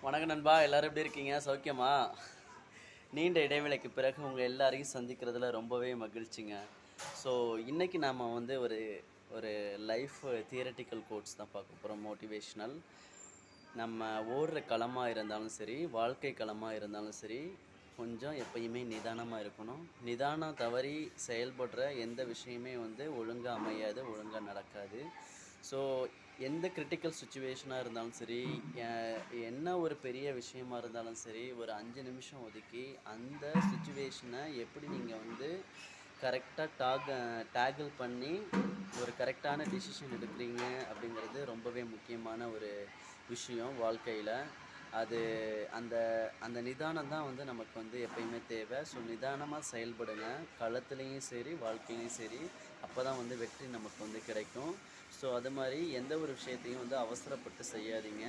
வணக்கம் நண்பா, எல்லாரும் எப்படி இருக்கீங்க? சௌக்கியமா? நீண்ட இடைவேளைக்கு பிறகு உங்கள் எல்லாரையும் சந்திக்கிறதுல ரொம்பவே மகிழ்ச்சிங்க. ஸோ இன்னைக்கு நாம் வந்து ஒரு ஒரு லைஃப் தியரட்டிக்கல் கோட்ஸ் தான் பார்க்க போகிறோம். மோட்டிவேஷ்னல். நம்ம ஓடுற களமாக இருந்தாலும் சரி, வாழ்க்கை களமாக இருந்தாலும் சரி, கொஞ்சம் எப்பயுமே நிதானமாக இருக்கணும். நிதானம் தவறி செயல்படுற எந்த விஷயமே வந்து ஒழுங்காக அமையாது, ஒழுங்காக நடக்காது. ஸோ எந்த கிரிட்டிக்கல் சுச்சுவேஷனாக இருந்தாலும் சரி, என்ன ஒரு பெரிய விஷயமா இருந்தாலும் சரி, ஒரு 5 நிமிஷம் ஒதுக்கி அந்த சுச்சுவேஷனை எப்படி நீங்கள் வந்து கரெக்டாக டேக்கிள் பண்ணி ஒரு கரெக்டான டிசிஷன் எடுக்கிறீங்க அப்படிங்கிறது ரொம்பவே முக்கியமான ஒரு விஷயம் வாழ்க்கையில். அது அந்த அந்த நிதானம் தான் வந்து நமக்கு வந்து எப்பயுமே தேவை. ஸோ நிதானமாக செயல்படுங்க, களத்துலேயும் சரி வாழ்க்கையிலையும் சரி. அப்போ தான் வந்து வெற்றி நமக்கு வந்து கிடைக்கும். ஸோ அது மாதிரி எந்த ஒரு விஷயத்தையும் வந்து அவசரப்பட்டு செய்யாதீங்க.